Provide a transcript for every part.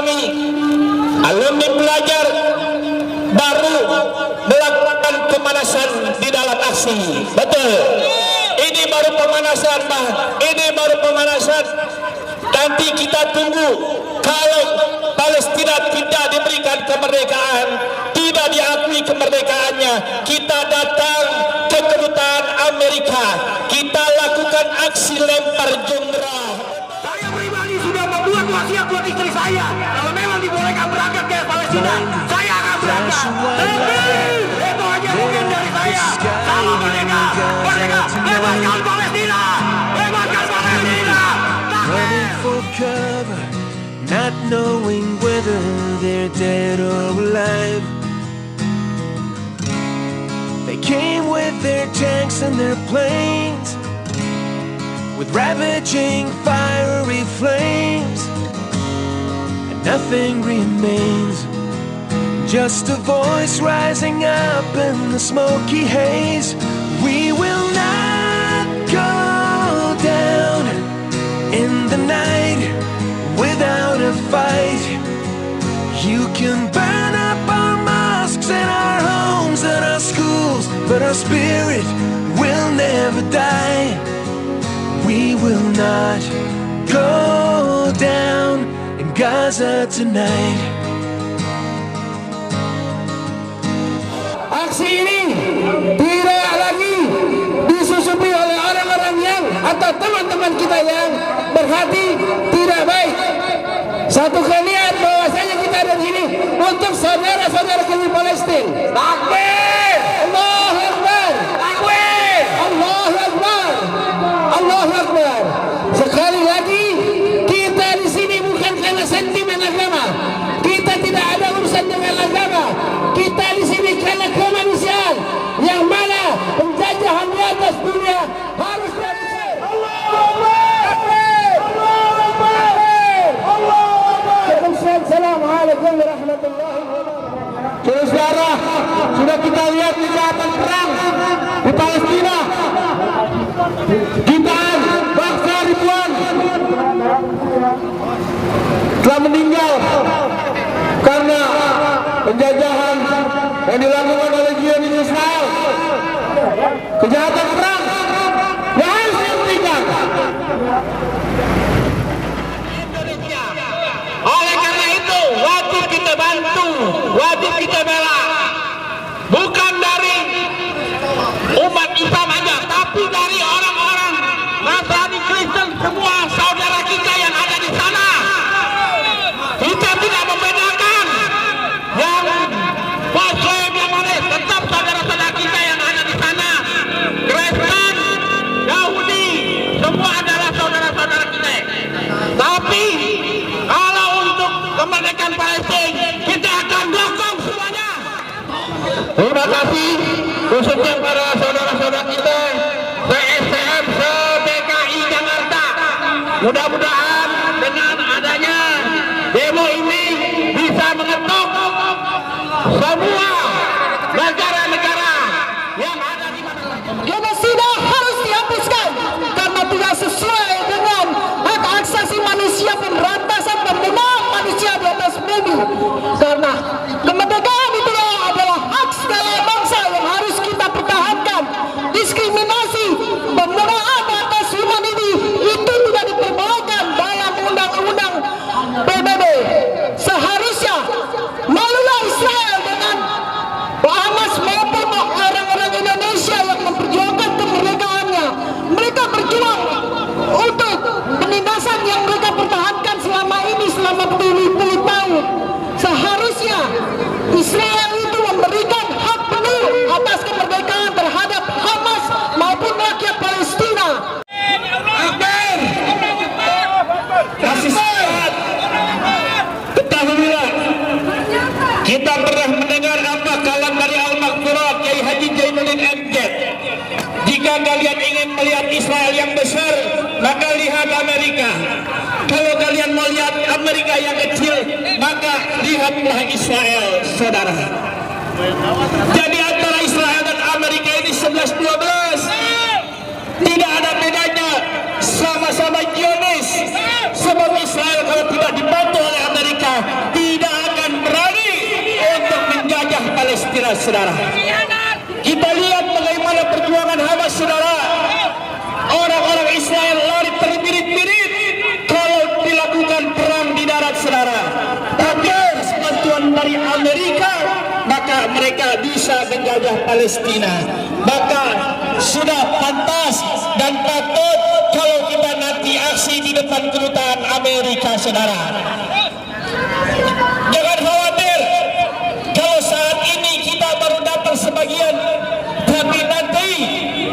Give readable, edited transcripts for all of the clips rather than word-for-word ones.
kami alumni pelajar baru melakukan pemanasan di dalam aksi. Betul. Ini baru pemanasan, Pak. Ini baru pemanasan. Nanti kita tunggu kalau Palestina tidak diberikan kemerdekaan, tidak diakui kemerdekaannya, kita datang ke kedutaan Amerika, kita lakukan aksi lempar jumrah. Saya pribadi sudah membuat wasiat buat istri saya. Kalau memang dibolehkan berangkat ke Palestina, saya akan berangkat. Itu hanya mungkin dari saya. Sama merdeka, merdeka, bebaskan Palestina, bebaskan Palestina. Running for cover, not knowing whether they're dead or alive. They came with their tanks and their planes, with ravaging fiery flames, and nothing remains, just a voice rising up in the smoky haze. We will not go down in the night without a fight. You can burn up our mosques and our homes and our schools, but our spirit will never die. We will not go down in Gaza tonight. Aksi ini tidak lagi disusupi oleh orang-orang yang atau teman-teman kita yang berhati tidak baik. Satukan niat bahwasanya kita ada di sini untuk saudara-saudara kita di Palestina. Takbir! Allahu Akbar! Takbir! Allahu Akbar! Allahu Akbar! Sekali lagi kita di sini bukan karena sentimen agama. Kita tidak ada urusan dengan agama. Kita di sini karena kemanusiaan yang mana penjajahan di atas dunia harus dihabiskan. Allahu Akbar! Allahu Akbar! Allahu Akbar! Assalamualaikum warahmatullahi wabarakatuh. Saudara, sudah kita lihat kejahatan perang di Palestina. Jutaan bangsa ribuan telah meninggal karena penjajahan yang dilakukan oleh Zionis Israel. Kejahatan perang yang harus dihentikan. Indonesia. Oleh karena itu wajib kita bantu, wajib kita bela. Bukan dari umat Islam aja, tapi dari orang-orang Nasrani, Kristen, semua saudara kita yang ada di sana. Kita tidak membedakan yang Muslim yang mana, tetap saudara-saudara kita yang ada di sana. Kristen, Yahudi, semua adalah saudara-saudara kita. Tapi kalau untuk kemerdekaan Palestina, kita akan dukung semuanya. Terima kasih khususnya para saudara-saudara kita se-STM, se-DKI Jakarta. Mudah-mudahan dengan adanya demo ini bisa mengetuk semua negara-negara yang ada di mana. Genosida harus dihapuskan karena tidak sesuai dengan hak asasi manusia, pemberantasan pembunuhan manusia di atas bumi. Karena kemerdekaan itu adalah hak segala bangsa yang harus kita pertahankan. Diskriminasi, pembunuhan atas humanity itu tidak diperbolehkan dalam undang-undang PBB. Seharusnya malulah Israel dengan Hamas maupun orang-orang Indonesia yang memperjuangkan kemerdekaannya. Mereka berjuang untuk penindasan yang mereka pertahankan selama ini, selama berpuluh-puluh tahun. Seharusnya Israel itu memberikan hak penuh atas kemerdekaan terhadap Hamas maupun rakyat Palestina. Akbar! Kasih sehat. Ketahuilah, kita pernah mendengar apa kalam dari Al-Maghfurah Kiai Haji Jainuddin MZ. Jika kalian ingin melihat Israel yang besar, maka lihat Amerika. Kalau kalian mau lihat Amerika yang kecil, maka lihatlah Israel, saudara. Jadi antara Israel dan Amerika ini 11-12. Tidak ada bedanya, sama-sama Zionis. Sebab Israel kalau tidak dibantu oleh Amerika, saudara. Kita lihat bagaimana perjuangan Hamas, saudara. Orang-orang Israel lari terbirit-birit kalau dilakukan perang di darat, saudara. Tapi atas bantuan dari Amerika, maka mereka bisa menjajah Palestina. Maka sudah pantas dan patut kalau kita nanti aksi di depan kedutaan Amerika, saudara. Jangan khawatir kalau saat ini kita baru datang sebagian, tapi nanti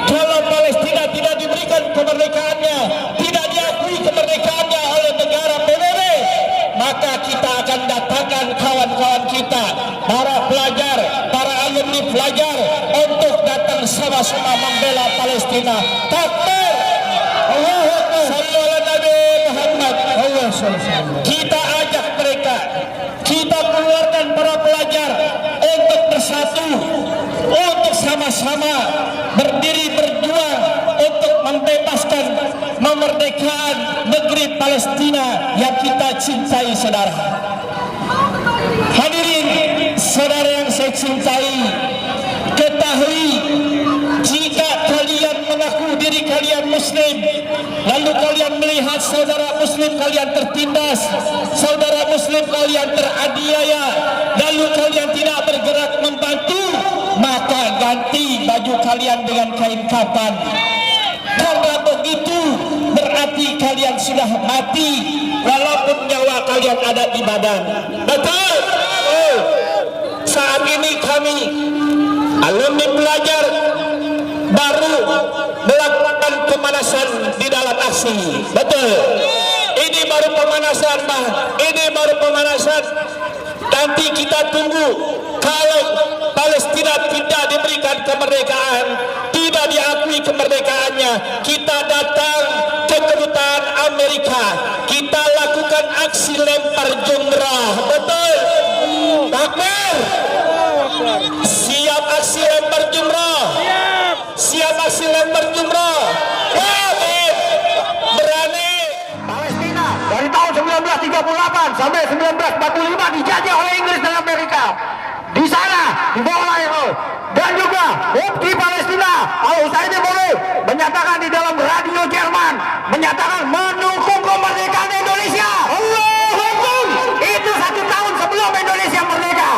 kalau Palestina tidak diberikan kemerdekaannya, tidak diakui kemerdekaannya oleh negara PBB, maka kita akan datangkan kawan-kawan kita, para pelajar, para alumni pelajar, untuk datang sama-sama membela Palestina. Takbir! Allahu Akbar! Sallu ala Nabi Muhammad. Kita ajak mereka, kita keluarkan para pelajar untuk bersatu, untuk sama-sama berdiri berjuang untuk membebaskan kemerdekaan negeri Palestina yang kita cintai, saudara. Hadirin saudara yang saya cintai, ketahui jika kalian mengaku diri kalian muslim, lalu kalian melihat saudara muslim kalian tertindas, saudara muslim kalian teraniaya, lalu kalian tidak bergerak membantu, maka ganti baju kalian dengan kain kafan. Karena begitu berarti kalian sudah mati walaupun nyawa kalian ada di badan. Betul? Saat ini kami alumni pelajar baru melakukan pemanasan di dalam aksi. Betul? Ini baru pemanasan, Pak. Ini baru pemanasan. Nanti kita tunggu kalau Palestina tidak diberikan kemerdekaan, tidak diakui kemerdekaannya, kita datang ke kedutaan Amerika, kita lakukan aksi lempar jumrah. Betul? Takbir! Siap aksi lempar jumrah? Siap aksi lempar jumrah? Berani? Palestina dari tahun 1938 sampai 1945 dijajah oleh Inggris dan Amerika. Di sana dibawa itu, dan juga Mufti Palestina Al-Husaini boleh menyatakan di dalam radio Jerman, menyatakan mendukung kemerdekaan Indonesia. Allahu Akbar. Itu 1 tahun sebelum Indonesia merdeka.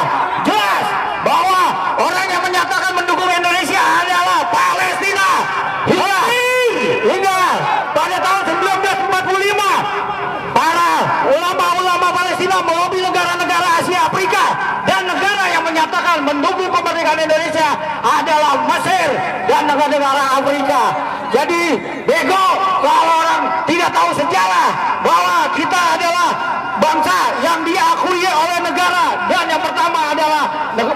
Jelas bahwa orang yang menyatakan mendukung Indonesia adalah Palestina. Hingga pada tahun 1945 para ulama-ulama Palestina melobi negara-negara Asia Afrika, dan negara yang menyatakan mendukung kemerdekaan Indonesia adalah Mesir dan negara-negara Afrika. Jadi bego kalau orang tidak tahu sejarah bahwa kita adalah bangsa yang diakui oleh negara, dan yang pertama adalah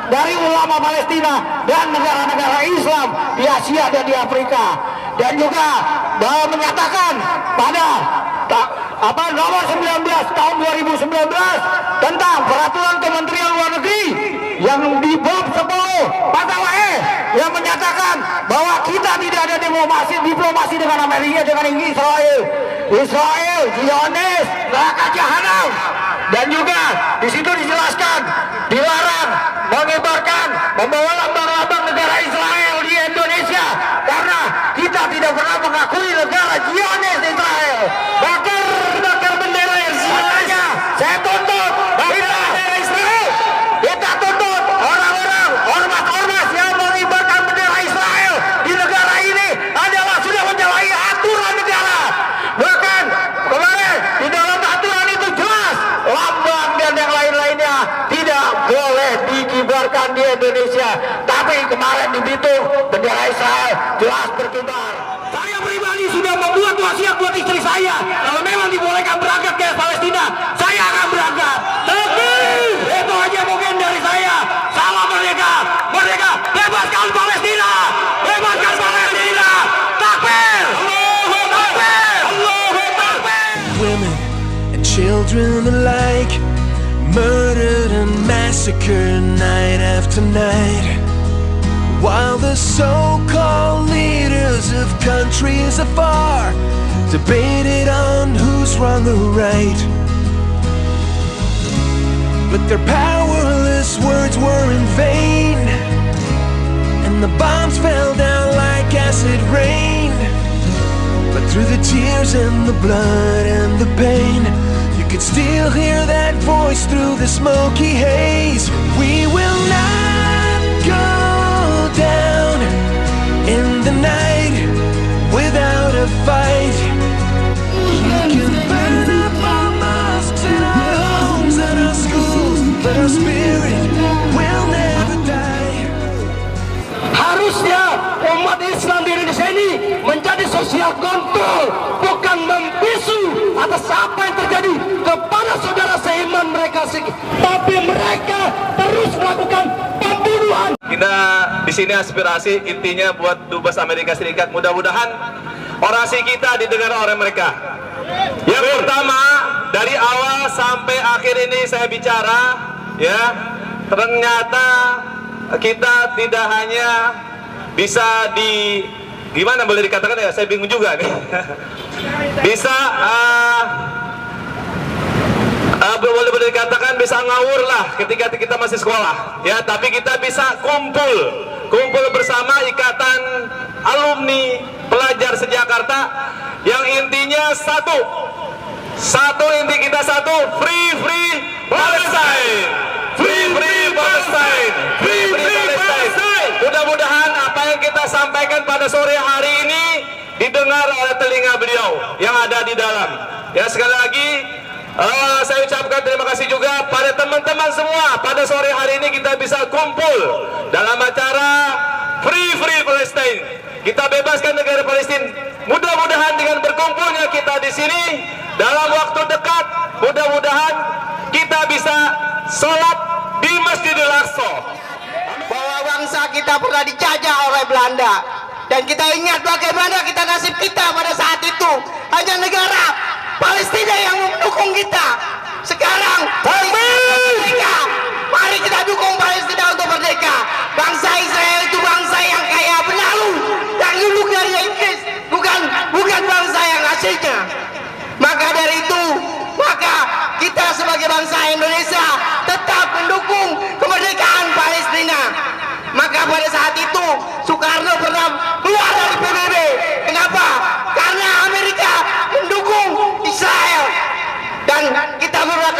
dari ulama Palestina dan negara-negara Islam di Asia dan di Afrika. Dan juga bahwa menyatakan pada nomor 19 tahun 2019 tentang peraturan Kementerian Luar Negeri yang di bab 10 pasal E yang menyatakan bahwa kita tidak ada diplomasi dengan Amerika, dengan Israel, Zionis, neraka jahanam. Dan juga di situ dijelaskan dilarang mengibarkan, membawa lambang-lambang negara Israel di Indonesia karena kita tidak pernah mengakui negara Zionis Israel. Bakar bendera Israel. Saya tuntut bendera Israel. Kita tuntut orang-orang ormas-ormas yang mengibarkan bendera Israel di negara ini adalah sudah menyalahi aturan negara. Bahkan kemarin di dalam aturan itu jelas lambang dan yang lain-lainnya tidak boleh dikibarkan di Indonesia. Tapi kemarin di Bitung bendera Israel jelas berkibar. Saya pribadi sudah membuat wasiat buat istri saya, kalau memang dibolehkan berangkat ke Palestina, saya akan berangkat. Takbir! Itu aja mungkin dari saya. Salam merdeka, merdeka, bebaskan Palestina, bebaskan Palestina. Takbir! Takbir! Takbir! Women and children alike, murdered and massacred night after night, while the so-called leaders of countries afar debated on who's wrong or right. But their powerless words were in vain. and the bombs fell down like acid rain. But through the tears and the blood and the pain, you could still hear that voice through the smoky haze. We will not go down in the night without a fight. You can burn up our mosques and our homes and our schools, but our spirit will never die. Harusnya umat Islam di Indonesia ini menjadi sosial kontrol, bukan membisu atas apa yang terjadi kepada saudara seiman mereka, tapi mereka terus melakukan pembunuhan. Kita di sini aspirasi intinya buat Dubes Amerika Serikat, mudah-mudahan orasi kita didengar oleh mereka. Yang pertama, dari awal sampai akhir ini saya bicara, ya, ternyata kita tidak hanya bisa gimana boleh dikatakan ya, saya bingung juga nih. Bisa boleh dikatakan bisa ngawur lah ketika kita masih sekolah, ya, tapi kita bisa kumpul bersama ikatan alumni pelajar seJakarta yang intinya satu inti kita satu, free Palestine, free Palestine, free Palestine. Mudah-mudahan apa yang kita sampaikan pada sore hari ini didengar oleh telinga beliau yang ada di dalam. Ya, sekali lagi saya ucapkan terima kasih juga pada teman-teman semua. Pada sore hari ini kita bisa kumpul dalam acara Free Palestine. Kita bebaskan negara Palestina. Mudah-mudahan dengan berkumpulnya kita di sini dalam waktu dekat, mudah-mudahan kita bisa sholat di Masjidil Aqsa. Bahwa bangsa kita pernah dijajah oleh Belanda, dan kita ingat bagaimana kita nasib kita pada saat itu. Hanya negara Palestina yang mendukung kita. Sekarang merdeka. Mari kita dukung Palestina untuk merdeka. Bangsa Israel itu bangsa yang kaya benalu, yang dulu dari Inggris, bukan bangsa yang aslinya. Maka dari itu, maka kita sebagai bangsa Indonesia tetap mendukung kemerdekaan Palestina. Maka pada saat itu Soekarno pernah keluar dari PBB. Kenapa? Karena Amerika mendukung Israel. Dan kita beberapa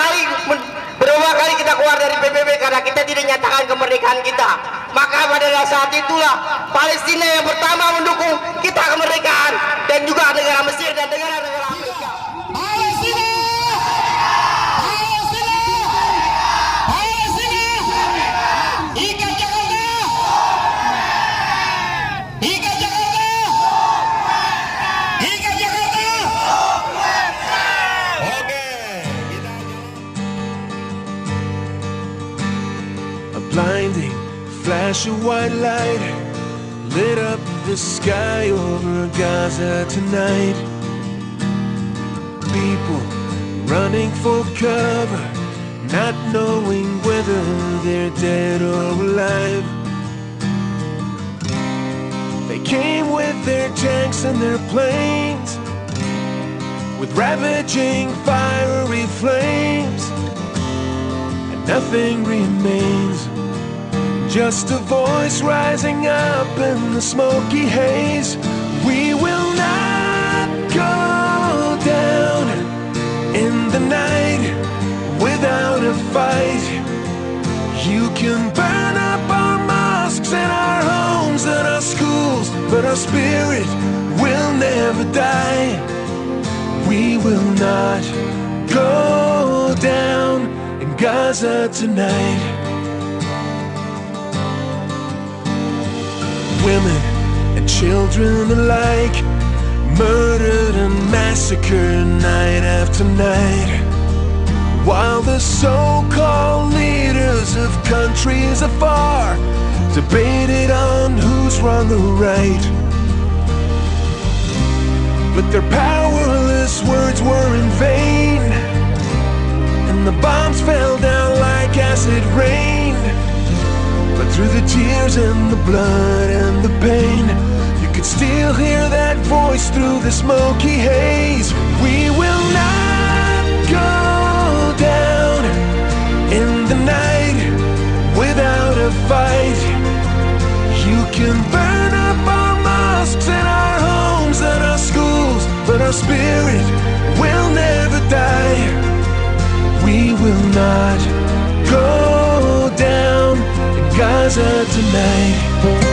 kali kita keluar dari PBB karena kita tidak nyatakan kemerdekaan kita. Maka pada saat itulah Palestina yang pertama mendukung kita kemerdekaan, dan juga negara Mesir dan negara-negara Afrika. Blinding flash of white light lit up the sky over Gaza tonight. People running for cover, not knowing whether they're dead or alive. They came with their tanks and their planes, with ravaging fiery flames, and nothing remains. Just a voice rising up in the smoky haze. We will not go down in the night without a fight. You can burn up our mosques and our homes and our schools, but our spirit will never die. We will not go down in Gaza tonight. Women and children alike, murdered and massacred night after night, while the so-called leaders of countries afar debated on who's wrong or right. But their powerless words were in vain, and the bombs fell down like acid rain. But through the tears and the blood and the pain, you could still hear that voice through the smoky haze. We will not go down in the night without a fight. You can spirit will never die. We will not go down in Gaza tonight.